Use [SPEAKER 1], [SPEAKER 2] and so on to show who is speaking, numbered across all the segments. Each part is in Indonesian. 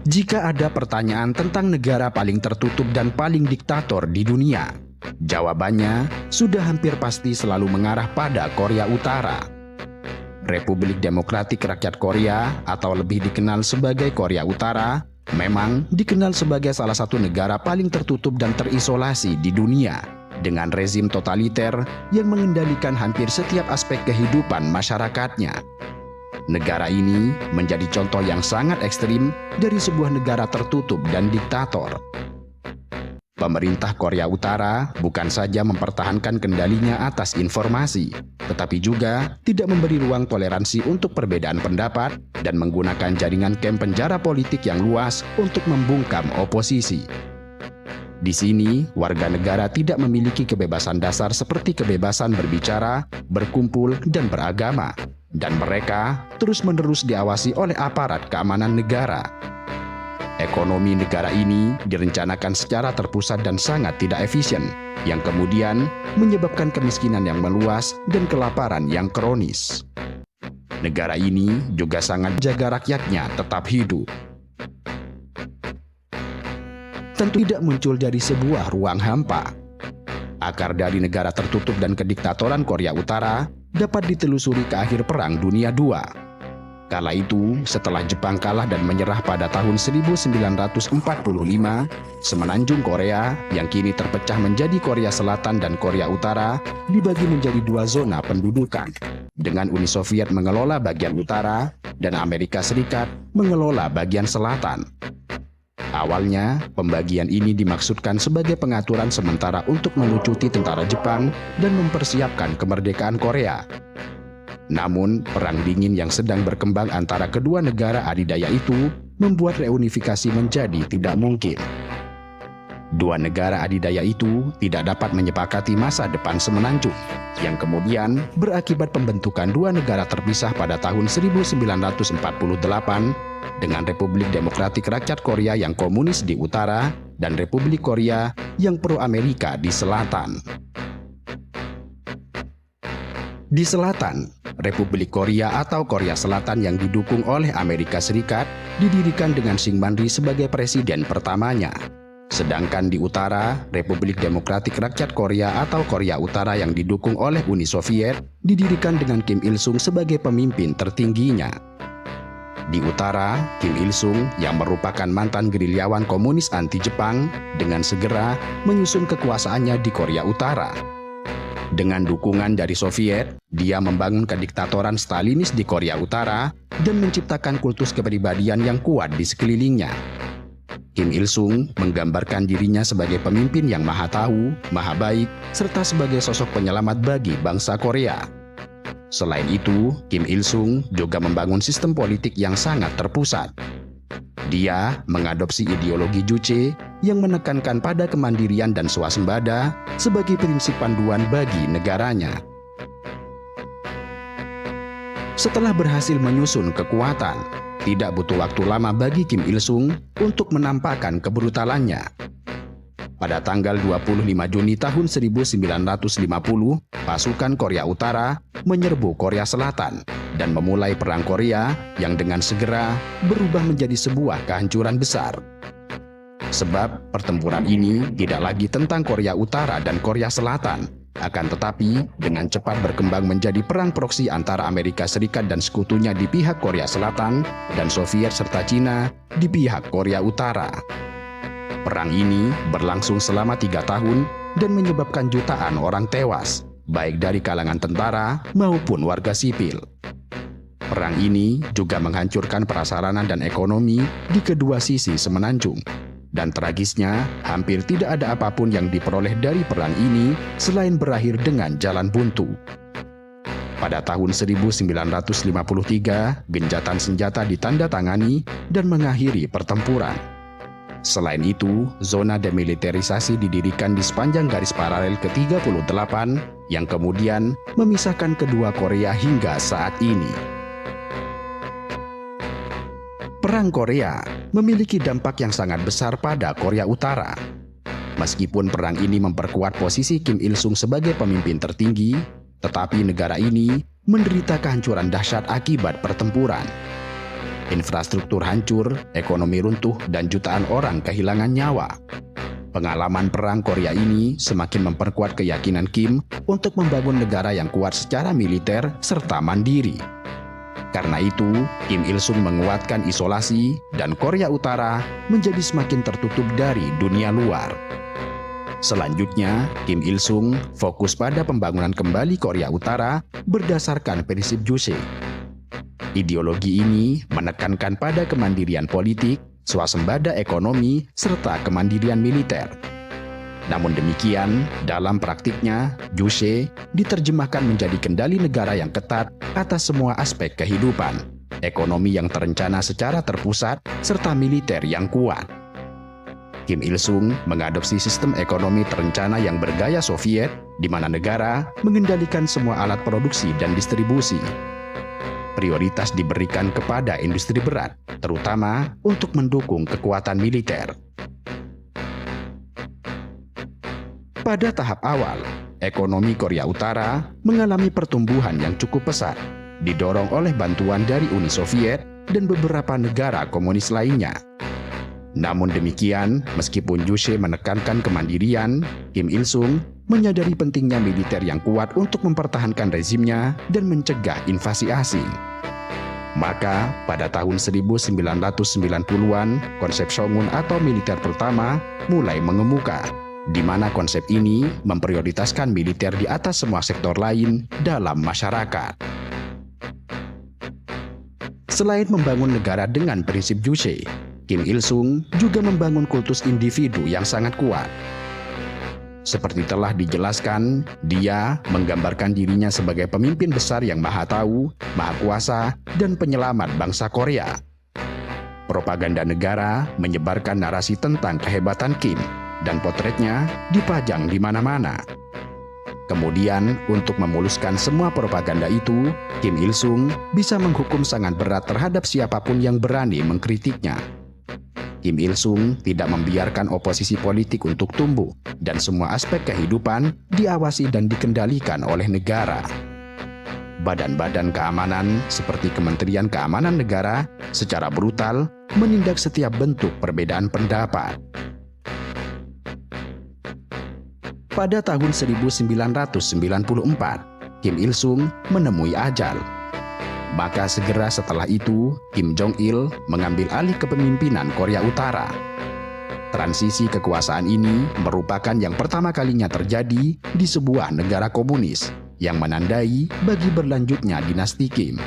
[SPEAKER 1] Jika ada pertanyaan tentang negara paling tertutup dan paling diktator di dunia, jawabannya sudah hampir pasti selalu mengarah pada Korea Utara. Republik Demokratik Rakyat Korea atau lebih dikenal sebagai Korea Utara memang dikenal sebagai salah satu negara paling tertutup dan terisolasi di dunia dengan rezim totaliter yang mengendalikan hampir setiap aspek kehidupan masyarakatnya. Negara ini menjadi contoh yang sangat ekstrim dari sebuah negara tertutup dan diktator. Pemerintah Korea Utara bukan saja mempertahankan kendalinya atas informasi, tetapi juga tidak memberi ruang toleransi untuk perbedaan pendapat dan menggunakan jaringan kamp penjara politik yang luas untuk membungkam oposisi. Di sini, warga negara tidak memiliki kebebasan dasar seperti kebebasan berbicara, berkumpul, dan beragama. Dan mereka terus-menerus diawasi oleh aparat keamanan negara. Ekonomi negara ini direncanakan secara terpusat dan sangat tidak efisien, yang kemudian menyebabkan kemiskinan yang meluas dan kelaparan yang kronis. Negara ini juga sangat jaga rakyatnya tetap hidup. Tentu tidak muncul dari sebuah ruang hampa. Akar dari negara tertutup dan kediktatoran Korea Utara dapat ditelusuri ke akhir Perang Dunia II. Kala itu, setelah Jepang kalah dan menyerah pada tahun 1945, semenanjung Korea yang kini terpecah menjadi Korea Selatan dan Korea Utara dibagi menjadi dua zona pendudukan, dengan Uni Soviet mengelola bagian utara dan Amerika Serikat mengelola bagian selatan. Awalnya, pembagian ini dimaksudkan sebagai pengaturan sementara untuk melucuti tentara Jepang dan mempersiapkan kemerdekaan Korea. Namun, perang dingin yang sedang berkembang antara kedua negara adidaya itu membuat reunifikasi menjadi tidak mungkin. Dua negara adidaya itu tidak dapat menyepakati masa depan semenanjung, yang kemudian berakibat pembentukan dua negara terpisah pada tahun 1948 dengan Republik Demokratik Rakyat Korea yang komunis di utara dan Republik Korea yang pro-Amerika di selatan. Di selatan, Republik Korea atau Korea Selatan yang didukung oleh Amerika Serikat didirikan dengan Syngman Rhee sebagai presiden pertamanya. Sedangkan di utara, Republik Demokratik Rakyat Korea atau Korea Utara yang didukung oleh Uni Soviet didirikan dengan Kim Il-sung sebagai pemimpin tertingginya. Di utara, Kim Il-sung yang merupakan mantan gerilyawan komunis anti-Jepang dengan segera menyusun kekuasaannya di Korea Utara. Dengan dukungan dari Soviet, dia membangun kediktatoran Stalinis di Korea Utara dan menciptakan kultus kepribadian yang kuat di sekelilingnya. Kim Il-sung menggambarkan dirinya sebagai pemimpin yang maha tahu, maha baik, serta sebagai sosok penyelamat bagi bangsa Korea. Selain itu, Kim Il-sung juga membangun sistem politik yang sangat terpusat. Dia mengadopsi ideologi Juche yang menekankan pada kemandirian dan swasembada sebagai prinsip panduan bagi negaranya. Setelah berhasil menyusun kekuatan, tidak butuh waktu lama bagi Kim Il-sung untuk menampakkan kebrutalannya. Pada tanggal 25 Juni tahun 1950, pasukan Korea Utara menyerbu Korea Selatan dan memulai Perang Korea yang dengan segera berubah menjadi sebuah kehancuran besar. Sebab pertempuran ini tidak lagi tentang Korea Utara dan Korea Selatan, akan tetapi dengan cepat berkembang menjadi perang proksi antara Amerika Serikat dan sekutunya di pihak Korea Selatan dan Soviet serta Cina di pihak Korea Utara. Perang ini berlangsung selama 3 tahun dan menyebabkan jutaan orang tewas, baik dari kalangan tentara maupun warga sipil. Perang ini juga menghancurkan prasarana dan ekonomi di kedua sisi semenanjung. Dan tragisnya, hampir tidak ada apapun yang diperoleh dari perang ini selain berakhir dengan jalan buntu. Pada tahun 1953, gencatan senjata ditandatangani dan mengakhiri pertempuran. Selain itu, zona demilitarisasi didirikan di sepanjang garis paralel ke-38 yang kemudian memisahkan kedua Korea hingga saat ini. Perang Korea memiliki dampak yang sangat besar pada Korea Utara. Meskipun perang ini memperkuat posisi Kim Il-sung sebagai pemimpin tertinggi, tetapi negara ini menderita kehancuran dahsyat akibat pertempuran. Infrastruktur hancur, ekonomi runtuh, dan jutaan orang kehilangan nyawa. Pengalaman perang Korea ini semakin memperkuat keyakinan Kim untuk membangun negara yang kuat secara militer serta mandiri. Karena itu, Kim Il-sung menguatkan isolasi dan Korea Utara menjadi semakin tertutup dari dunia luar. Selanjutnya, Kim Il-sung fokus pada pembangunan kembali Korea Utara berdasarkan prinsip Juche. Ideologi ini menekankan pada kemandirian politik, swasembada ekonomi, serta kemandirian militer. Namun demikian, dalam praktiknya, Juche diterjemahkan menjadi kendali negara yang ketat atas semua aspek kehidupan, ekonomi yang terencana secara terpusat, serta militer yang kuat. Kim Il-sung mengadopsi sistem ekonomi terencana yang bergaya Soviet, di mana negara mengendalikan semua alat produksi dan distribusi. Prioritas diberikan kepada industri berat, terutama untuk mendukung kekuatan militer. Pada tahap awal, ekonomi Korea Utara mengalami pertumbuhan yang cukup pesat, didorong oleh bantuan dari Uni Soviet dan beberapa negara komunis lainnya. Namun demikian, meskipun Juche menekankan kemandirian, Kim Il-sung menyadari pentingnya militer yang kuat untuk mempertahankan rezimnya dan mencegah invasi asing. Maka, pada tahun 1990-an, konsep Shogun atau militer pertama mulai mengemuka, di mana konsep ini memprioritaskan militer di atas semua sektor lain dalam masyarakat. Selain membangun negara dengan prinsip Juche, Kim Il-sung juga membangun kultus individu yang sangat kuat. Seperti telah dijelaskan, dia menggambarkan dirinya sebagai pemimpin besar yang maha tahu, maha kuasa, dan penyelamat bangsa Korea. Propaganda negara menyebarkan narasi tentang kehebatan Kim, dan potretnya dipajang di mana-mana. Kemudian, untuk memuluskan semua propaganda itu, Kim Il-sung bisa menghukum sangat berat terhadap siapapun yang berani mengkritiknya. Kim Il-sung tidak membiarkan oposisi politik untuk tumbuh, dan semua aspek kehidupan diawasi dan dikendalikan oleh negara. Badan-badan keamanan seperti Kementerian Keamanan Negara secara brutal menindak setiap bentuk perbedaan pendapat. Pada tahun 1994, Kim Il-sung menemui ajal. Maka segera setelah itu, Kim Jong-il mengambil alih kepemimpinan Korea Utara. Transisi kekuasaan ini merupakan yang pertama kalinya terjadi di sebuah negara komunis yang menandai bagi berlanjutnya dinasti Kim.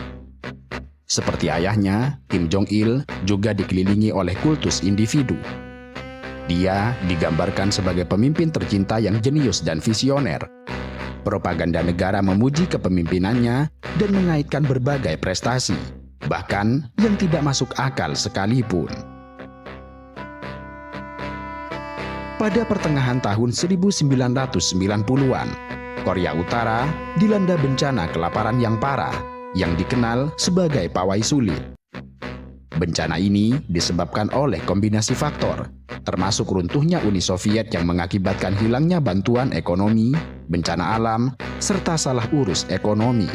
[SPEAKER 1] Seperti ayahnya, Kim Jong-il juga dikelilingi oleh kultus individu. Dia digambarkan sebagai pemimpin tercinta yang jenius dan visioner. Propaganda negara memuji kepemimpinannya dan mengaitkan berbagai prestasi, bahkan yang tidak masuk akal sekalipun. Pada pertengahan tahun 1990-an, Korea Utara dilanda bencana kelaparan yang parah yang dikenal sebagai pawai sulit. Bencana ini disebabkan oleh kombinasi faktor, termasuk runtuhnya Uni Soviet yang mengakibatkan hilangnya bantuan ekonomi, bencana alam, serta salah urus ekonomi.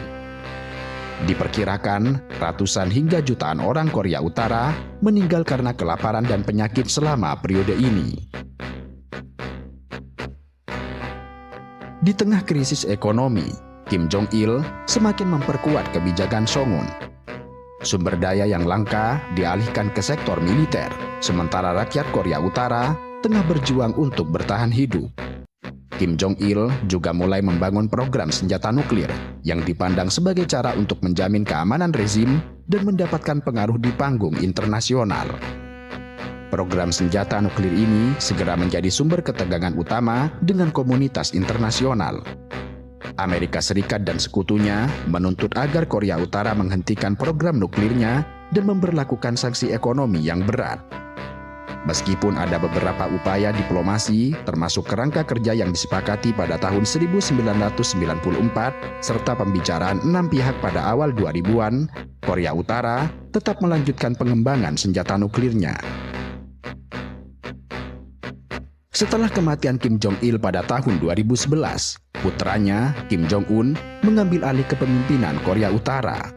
[SPEAKER 1] Diperkirakan ratusan hingga jutaan orang Korea Utara meninggal karena kelaparan dan penyakit selama periode ini. Di tengah krisis ekonomi, Kim Jong-il semakin memperkuat kebijakan Shogun. Sumber daya yang langka dialihkan ke sektor militer, sementara rakyat Korea Utara tengah berjuang untuk bertahan hidup. Kim Jong-il juga mulai membangun program senjata nuklir yang dipandang sebagai cara untuk menjamin keamanan rezim dan mendapatkan pengaruh di panggung internasional. Program senjata nuklir ini segera menjadi sumber ketegangan utama dengan komunitas internasional. Amerika Serikat dan sekutunya menuntut agar Korea Utara menghentikan program nuklirnya dan memberlakukan sanksi ekonomi yang berat. Meskipun ada beberapa upaya diplomasi, termasuk kerangka kerja yang disepakati pada tahun 1994, serta pembicaraan 6 pihak pada awal 2000-an, Korea Utara tetap melanjutkan pengembangan senjata nuklirnya. Setelah kematian Kim Jong-il pada tahun 2011, putranya Kim Jong-un mengambil alih kepemimpinan Korea Utara.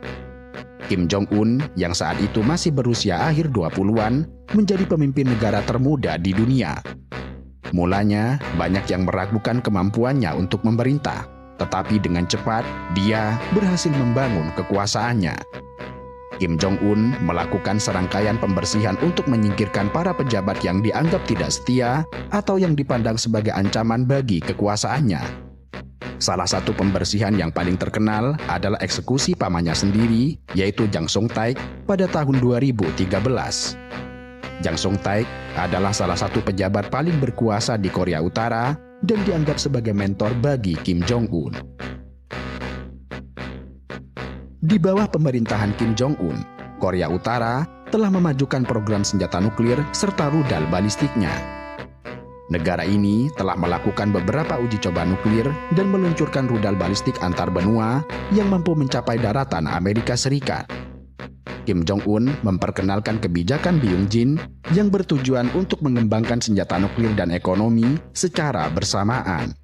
[SPEAKER 1] Kim Jong-un yang saat itu masih berusia akhir 20-an menjadi pemimpin negara termuda di dunia. Mulanya, banyak yang meragukan kemampuannya untuk memerintah, tetapi dengan cepat dia berhasil membangun kekuasaannya. Kim Jong-un melakukan serangkaian pembersihan untuk menyingkirkan para pejabat yang dianggap tidak setia atau yang dipandang sebagai ancaman bagi kekuasaannya. Salah satu pembersihan yang paling terkenal adalah eksekusi pamannya sendiri, yaitu Jang Song-taek pada tahun 2013. Jang Song-taek adalah salah satu pejabat paling berkuasa di Korea Utara dan dianggap sebagai mentor bagi Kim Jong-un. Di bawah pemerintahan Kim Jong-un, Korea Utara telah memajukan program senjata nuklir serta rudal balistiknya. Negara ini telah melakukan beberapa uji coba nuklir dan meluncurkan rudal balistik antar benua yang mampu mencapai daratan Amerika Serikat. Kim Jong-un memperkenalkan kebijakan Byung-jin yang bertujuan untuk mengembangkan senjata nuklir dan ekonomi secara bersamaan.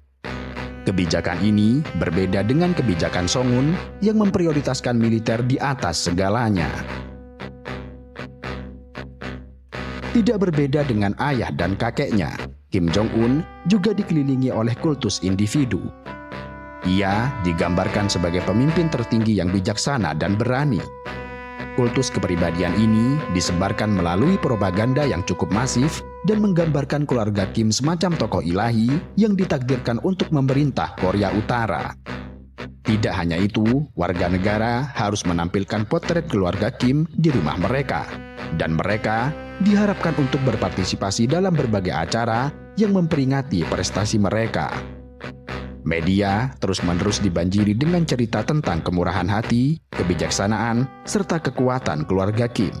[SPEAKER 1] Kebijakan ini berbeda dengan kebijakan Songun yang memprioritaskan militer di atas segalanya. Tidak berbeda dengan ayah dan kakeknya, Kim Jong-un juga dikelilingi oleh kultus individu. Ia digambarkan sebagai pemimpin tertinggi yang bijaksana dan berani. Kultus kepribadian ini disebarkan melalui propaganda yang cukup masif dan menggambarkan keluarga Kim semacam tokoh ilahi yang ditakdirkan untuk memerintah Korea Utara. Tidak hanya itu, warga negara harus menampilkan potret keluarga Kim di rumah mereka, dan mereka diharapkan untuk berpartisipasi dalam berbagai acara yang memperingati prestasi mereka. Media terus-menerus dibanjiri dengan cerita tentang kemurahan hati, kebijaksanaan, serta kekuatan keluarga Kim.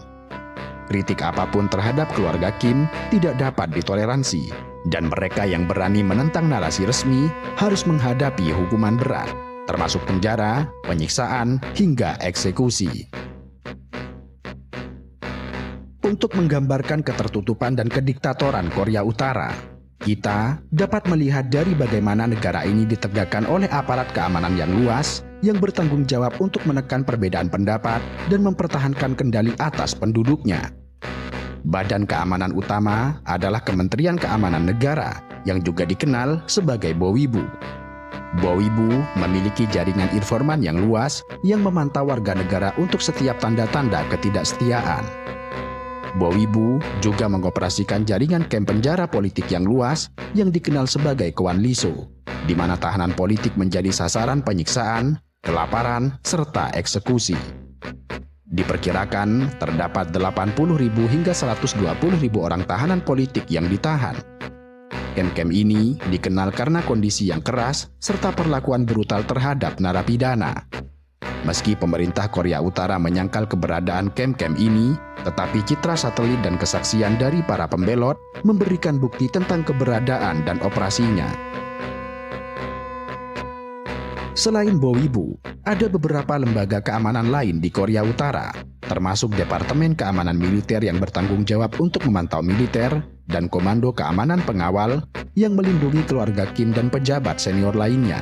[SPEAKER 1] Kritik apapun terhadap keluarga Kim tidak dapat ditoleransi, dan mereka yang berani menentang narasi resmi harus menghadapi hukuman berat, termasuk penjara, penyiksaan, hingga eksekusi. Untuk menggambarkan ketertutupan dan kediktatoran Korea Utara, kita dapat melihat dari bagaimana negara ini ditegakkan oleh aparat keamanan yang luas yang bertanggung jawab untuk menekan perbedaan pendapat dan mempertahankan kendali atas penduduknya. Badan keamanan utama adalah Kementerian Keamanan Negara yang juga dikenal sebagai Bowibu. Bowibu memiliki jaringan informan yang luas yang memantau warga negara untuk setiap tanda-tanda ketidaksetiaan. Bowibu juga mengoperasikan jaringan kamp penjara politik yang luas yang dikenal sebagai Kwanliso, di mana tahanan politik menjadi sasaran penyiksaan, kelaparan, serta eksekusi. Diperkirakan terdapat 80.000 hingga 120.000 orang tahanan politik yang ditahan. Kamp-kamp ini dikenal karena kondisi yang keras serta perlakuan brutal terhadap narapidana. Meski pemerintah Korea Utara menyangkal keberadaan kamp-kamp ini, tetapi citra satelit dan kesaksian dari para pembelot memberikan bukti tentang keberadaan dan operasinya. Selain Bowibu, ada beberapa lembaga keamanan lain di Korea Utara, termasuk Departemen Keamanan Militer yang bertanggung jawab untuk memantau militer dan Komando Keamanan Pengawal yang melindungi keluarga Kim dan pejabat senior lainnya.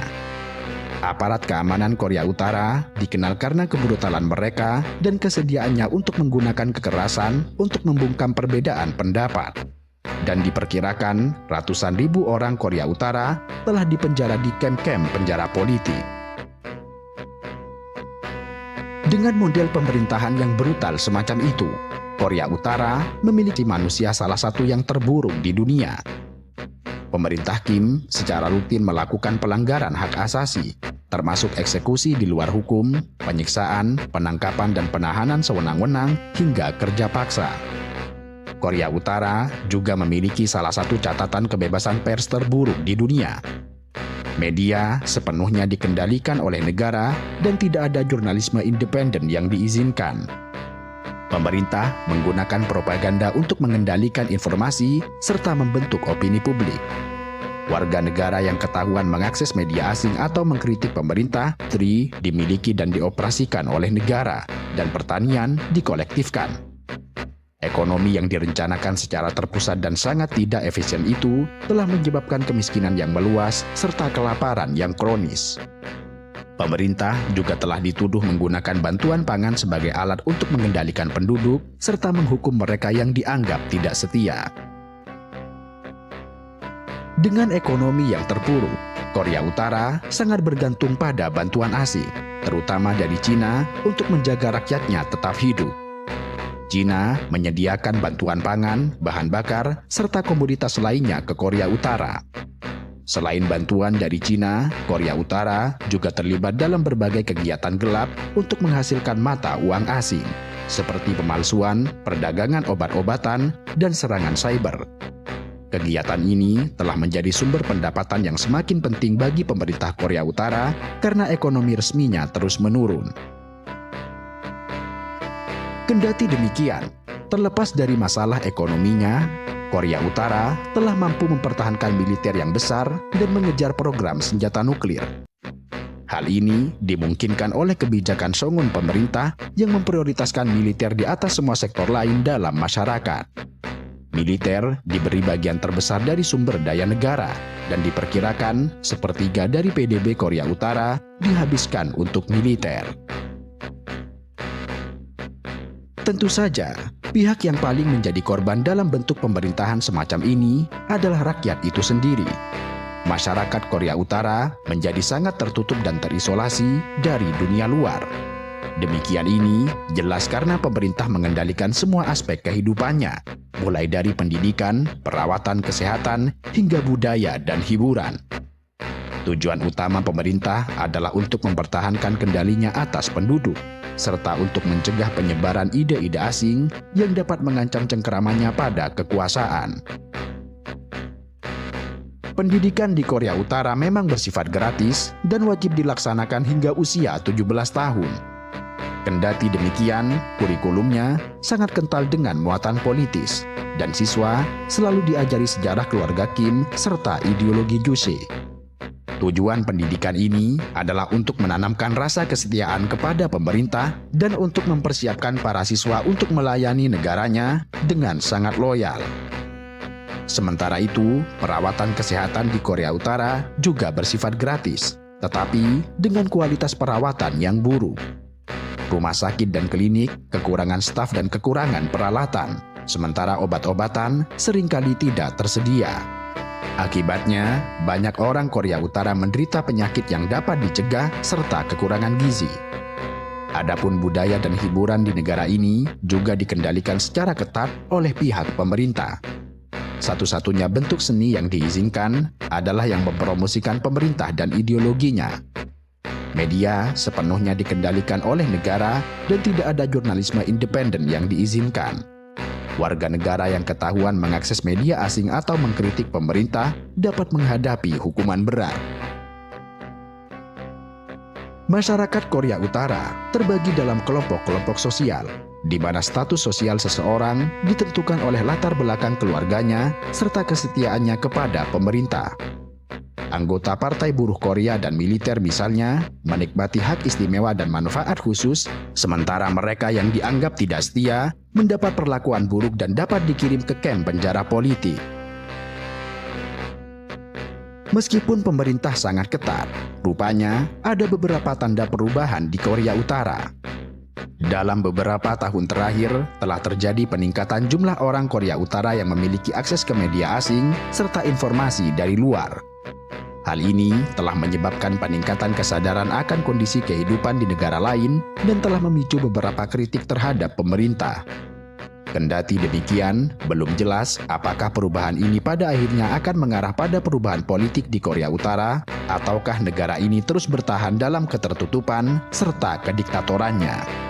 [SPEAKER 1] Aparat keamanan Korea Utara dikenal karena kebrutalan mereka dan kesediaannya untuk menggunakan kekerasan untuk membungkam perbedaan pendapat. Dan diperkirakan ratusan ribu orang Korea Utara telah dipenjara di kamp-kamp penjara politik. Dengan model pemerintahan yang brutal semacam itu, Korea Utara memiliki manusia salah satu yang terburuk di dunia. Pemerintah Kim secara rutin melakukan pelanggaran hak asasi, termasuk eksekusi di luar hukum, penyiksaan, penangkapan dan penahanan sewenang-wenang, hingga kerja paksa. Korea Utara juga memiliki salah satu catatan kebebasan pers terburuk di dunia. Media sepenuhnya dikendalikan oleh negara dan tidak ada jurnalisme independen yang diizinkan. Pemerintah menggunakan propaganda untuk mengendalikan informasi serta membentuk opini publik. Warga negara yang ketahuan mengakses media asing atau mengkritik pemerintah dimiliki dan dioperasikan oleh negara, dan pertanian dikolektifkan. Ekonomi yang direncanakan secara terpusat dan sangat tidak efisien itu telah menyebabkan kemiskinan yang meluas serta kelaparan yang kronis. Pemerintah juga telah dituduh menggunakan bantuan pangan sebagai alat untuk mengendalikan penduduk serta menghukum mereka yang dianggap tidak setia. Dengan ekonomi yang terpuruk, Korea Utara sangat bergantung pada bantuan asing, terutama dari Cina untuk menjaga rakyatnya tetap hidup. Cina menyediakan bantuan pangan, bahan bakar, serta komoditas lainnya ke Korea Utara. Selain bantuan dari Cina, Korea Utara juga terlibat dalam berbagai kegiatan gelap untuk menghasilkan mata uang asing, seperti pemalsuan, perdagangan obat-obatan, dan serangan cyber. Kegiatan ini telah menjadi sumber pendapatan yang semakin penting bagi pemerintah Korea Utara karena ekonomi resminya terus menurun. Kendati demikian, terlepas dari masalah ekonominya, Korea Utara telah mampu mempertahankan militer yang besar dan mengejar program senjata nuklir. Hal ini dimungkinkan oleh kebijakan Songun pemerintah yang memprioritaskan militer di atas semua sektor lain dalam masyarakat. Militer diberi bagian terbesar dari sumber daya negara dan diperkirakan sepertiga dari PDB Korea Utara dihabiskan untuk militer. Tentu saja, pihak yang paling menjadi korban dalam bentuk pemerintahan semacam ini adalah rakyat itu sendiri. Masyarakat Korea Utara menjadi sangat tertutup dan terisolasi dari dunia luar. Demikian ini jelas karena pemerintah mengendalikan semua aspek kehidupannya, mulai dari pendidikan, perawatan kesehatan, hingga budaya dan hiburan. Tujuan utama pemerintah adalah untuk mempertahankan kendalinya atas penduduk, serta untuk mencegah penyebaran ide-ide asing yang dapat mengancam cengkeramannya pada kekuasaan. Pendidikan di Korea Utara memang bersifat gratis dan wajib dilaksanakan hingga usia 17 tahun. Kendati demikian, kurikulumnya sangat kental dengan muatan politis, dan siswa selalu diajari sejarah keluarga Kim serta ideologi Juche. Tujuan pendidikan ini adalah untuk menanamkan rasa kesetiaan kepada pemerintah dan untuk mempersiapkan para siswa untuk melayani negaranya dengan sangat loyal. Sementara itu, perawatan kesehatan di Korea Utara juga bersifat gratis, tetapi dengan kualitas perawatan yang buruk. Rumah sakit dan klinik kekurangan staf dan kekurangan peralatan, sementara obat-obatan seringkali tidak tersedia. Akibatnya, banyak orang Korea Utara menderita penyakit yang dapat dicegah serta kekurangan gizi. Adapun budaya dan hiburan di negara ini juga dikendalikan secara ketat oleh pihak pemerintah. Satu-satunya bentuk seni yang diizinkan adalah yang mempromosikan pemerintah dan ideologinya. Media sepenuhnya dikendalikan oleh negara dan tidak ada jurnalisme independen yang diizinkan. Warga negara yang ketahuan mengakses media asing atau mengkritik pemerintah dapat menghadapi hukuman berat. Masyarakat Korea Utara terbagi dalam kelompok-kelompok sosial, di mana status sosial seseorang ditentukan oleh latar belakang keluarganya serta kesetiaannya kepada pemerintah. Anggota Partai Buruh Korea dan militer misalnya menikmati hak istimewa dan manfaat khusus, sementara mereka yang dianggap tidak setia mendapat perlakuan buruk dan dapat dikirim ke kamp penjara politik. Meskipun pemerintah sangat ketat, rupanya ada beberapa tanda perubahan di Korea Utara. Dalam beberapa tahun terakhir, telah terjadi peningkatan jumlah orang Korea Utara yang memiliki akses ke media asing serta informasi dari luar. Hal ini telah menyebabkan peningkatan kesadaran akan kondisi kehidupan di negara lain dan telah memicu beberapa kritik terhadap pemerintah. Kendati demikian, belum jelas apakah perubahan ini pada akhirnya akan mengarah pada perubahan politik di Korea Utara, ataukah negara ini terus bertahan dalam ketertutupan serta kediktatorannya.